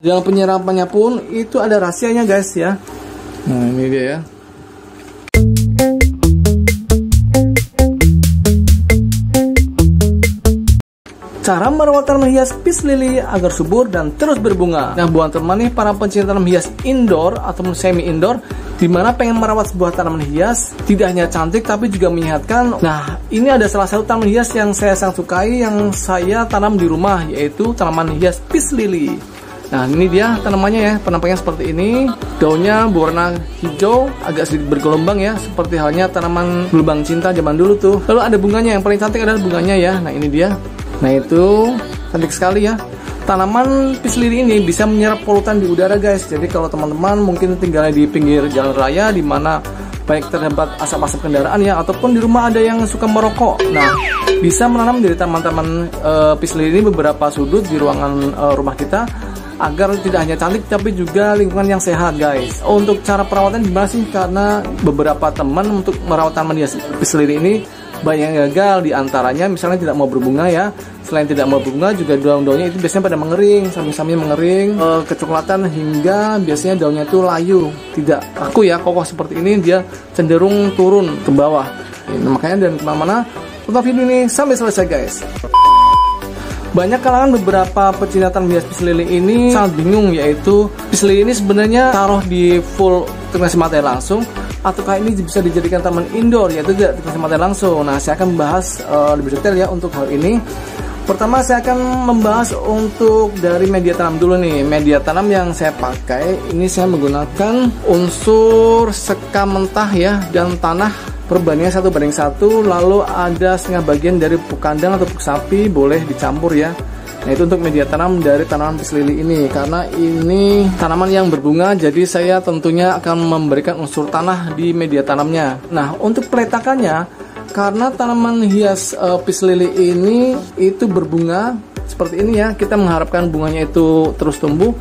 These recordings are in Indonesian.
Dalam penyiramannya pun itu ada rahasianya guys ya. Nah ini dia ya. Cara merawat tanaman hias peace lily agar subur dan terus berbunga. Nah, buat teman nih para pencinta tanaman hias indoor atau semi indoor, dimana pengen merawat sebuah tanaman hias tidak hanya cantik tapi juga menyehatkan. Nah, ini ada salah satu tanaman hias yang saya sangat sukai yang saya tanam di rumah, yaitu tanaman hias peace lily. Nah, ini dia tanamannya ya, penampaknya seperti ini. Daunnya berwarna hijau, agak sedikit bergelombang ya, seperti halnya tanaman gelombang cinta zaman dulu tuh. Lalu ada bunganya, yang paling cantik adalah bunganya ya. Nah, ini dia. Nah, itu cantik sekali ya. Tanaman peace lily ini bisa menyerap polutan di udara guys. Jadi kalau teman-teman mungkin tinggal di pinggir jalan raya di mana baik terdapat asap-asap kendaraan ya, ataupun di rumah ada yang suka merokok. Nah, bisa menanam dari taman-taman peace lily ini beberapa sudut di ruangan rumah kita agar tidak hanya cantik tapi juga lingkungan yang sehat guys. Untuk cara perawatan gimana sih? Karena beberapa teman untuk merawat tanaman hias peace lily ini banyak yang gagal, diantaranya misalnya tidak mau berbunga ya. Selain tidak mau berbunga juga daun-daunnya itu biasanya pada mengering, samping-sampingnya mengering, kecoklatan hingga biasanya daunnya itu layu, tidak kaku ya, kokoh seperti ini, dia cenderung turun ke bawah. Nah, makanya dan kemana-mana tonton video ini sampai selesai guys. Banyak kalangan beberapa pecinta tanaman hias peace lily ini sangat bingung, yaitu peace lily ini sebenarnya taruh di full terkena matahari langsung ataukah ini bisa dijadikan taman indoor, yaitu tidak terkena matahari langsung. Nah, saya akan membahas lebih detail ya untuk hal ini. Pertama saya akan membahas untuk dari media tanam dulu nih. Media tanam yang saya pakai ini saya menggunakan unsur sekam mentah ya dan tanah perbandingan 1:1, lalu ada setengah bagian dari pupuk kandang atau pupuk sapi, boleh dicampur ya. Nah, itu untuk media tanam dari tanaman peace lily ini. Karena ini tanaman yang berbunga, jadi saya tentunya akan memberikan unsur tanah di media tanamnya. Nah, untuk peletakannya, karena tanaman hias peace lily ini itu berbunga seperti ini ya, kita mengharapkan bunganya itu terus tumbuh,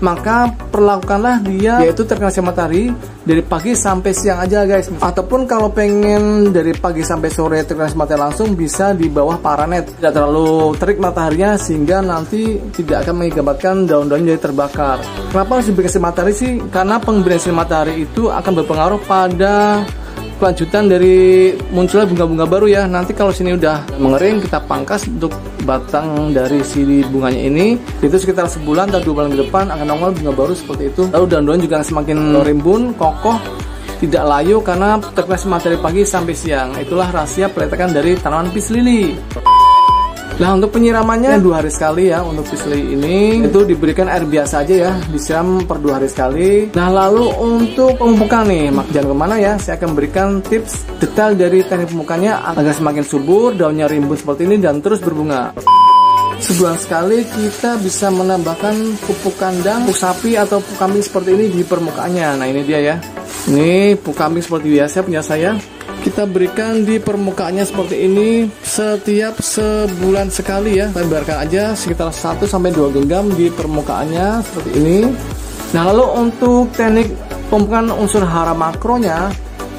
maka perlakukanlah dia yaitu terkena sinar matahari dari pagi sampai siang aja guys. Ataupun kalau pengen dari pagi sampai sore terkena sinar matahari langsung, bisa di bawah paranet, tidak terlalu terik mataharinya sehingga nanti tidak akan mengakibatkan daun-daunnya jadi terbakar. Kenapa harus diberikan sinar matahari sih? Karena pemberian sinar matahari itu akan berpengaruh pada kelanjutan dari munculnya bunga-bunga baru ya. Nanti kalau sini udah mengering, kita pangkas untuk batang dari si bunganya ini, itu sekitar sebulan atau 2 bulan ke depan akan nongol bunga baru seperti itu. Lalu daun-daun juga semakin rimbun, kokoh, tidak layu karena terkena matahari pagi sampai siang. Itulah rahasia peletakan dari tanaman peace lily. Nah, untuk penyiramannya 2 hari sekali ya. Untuk peace lily ini itu diberikan air biasa aja ya, disiram per 2 hari sekali. Nah, lalu untuk pemupukan nih, jangan kemana ya, saya akan berikan tips detail dari teknik pemupukannya agar semakin subur, daunnya rimbun seperti ini dan terus berbunga. Sebulan sekali kita bisa menambahkan pupuk kandang, pupuk sapi atau pupuk kambing seperti ini di permukaannya. Nah, ini dia ya, ini pupuk kambing seperti biasa punya saya. Kita berikan di permukaannya seperti ini setiap sebulan sekali ya. Kita biarkan aja sekitar 1-2 genggam di permukaannya seperti ini. Nah, lalu untuk teknik pemupukan unsur hara makronya,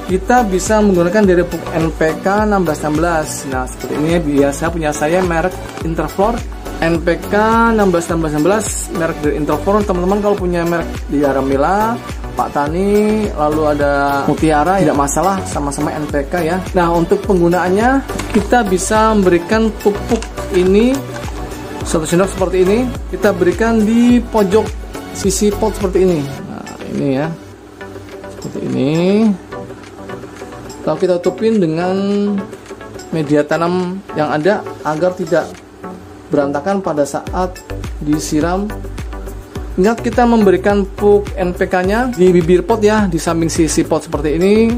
kita bisa menggunakan dari pupuk NPK 1616. Nah, seperti ini biasa punya saya merek Interflora NPK 1616 merek dari Interflora. Teman-teman kalau punya merek di Aramila, Pak Tani, lalu ada Mutiara, tidak masalah, sama-sama NPK ya. Nah, untuk penggunaannya kita bisa memberikan pupuk ini 1 sendok seperti ini, kita berikan di pojok sisi pot seperti ini. Nah, ini ya, seperti ini. Lalu kita tutupin dengan media tanam yang ada agar tidak berantakan pada saat disiram. Ingat, kita memberikan pupuk NPK-nya di bibir pot ya, di samping sisi pot seperti ini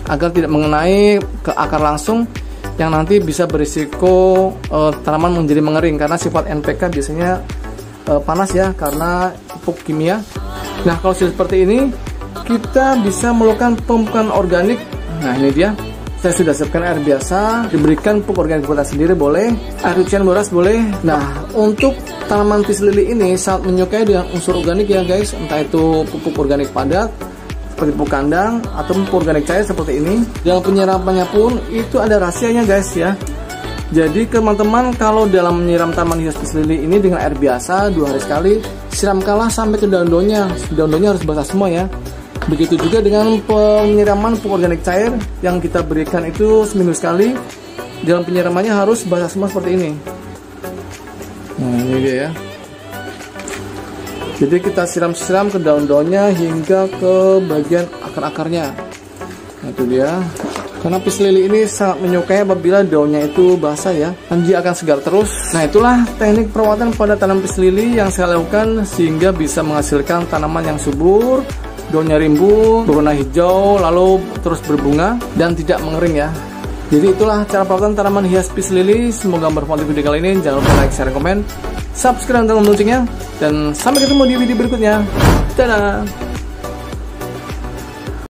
agar tidak mengenai ke akar langsung yang nanti bisa berisiko tanaman menjadi mengering karena sifat NPK biasanya panas ya karena pupuk kimia. Nah, kalau seperti ini kita bisa melakukan pemupukan organik. Nah, ini dia. Saya sudah siapkan air biasa, diberikan pupuk organik buatan sendiri boleh, air cucian beras boleh. Nah, untuk tanaman peace lily ini sangat menyukai dengan unsur organik ya guys, entah itu pupuk organik padat seperti pupuk kandang atau pupuk organik cair seperti ini. Dalam penyiramannya pun itu ada rahasianya guys ya. Jadi teman-teman kalau dalam menyiram tanaman hias peace lily ini dengan air biasa 2 hari sekali, disiram kalah sampai ke daun-daunnya. Daun-daunnya harus basah semua ya. Begitu juga dengan penyiraman pupuk organik cair yang kita berikan itu seminggu sekali. Dalam penyiramannya harus basah semua seperti ini. Nah, ini dia ya. Jadi kita siram-siram ke daun-daunnya hingga ke bagian akar-akarnya. Nah, itu dia. Karena pis lili ini sangat menyukai apabila daunnya itu basah ya, dan dia akan segar terus. Nah, itulah teknik perawatan pada tanaman pis lili yang saya lakukan sehingga bisa menghasilkan tanaman yang subur, daunnya rimbun, berwarna hijau, lalu terus berbunga dan tidak mengering ya. Jadi itulah cara perawatan tanaman hias pis lili. Semoga bermanfaat video kali ini. Jangan lupa like, share, komen, subscribe dan loncengnya. Dan sampai ketemu di video berikutnya. Dadah.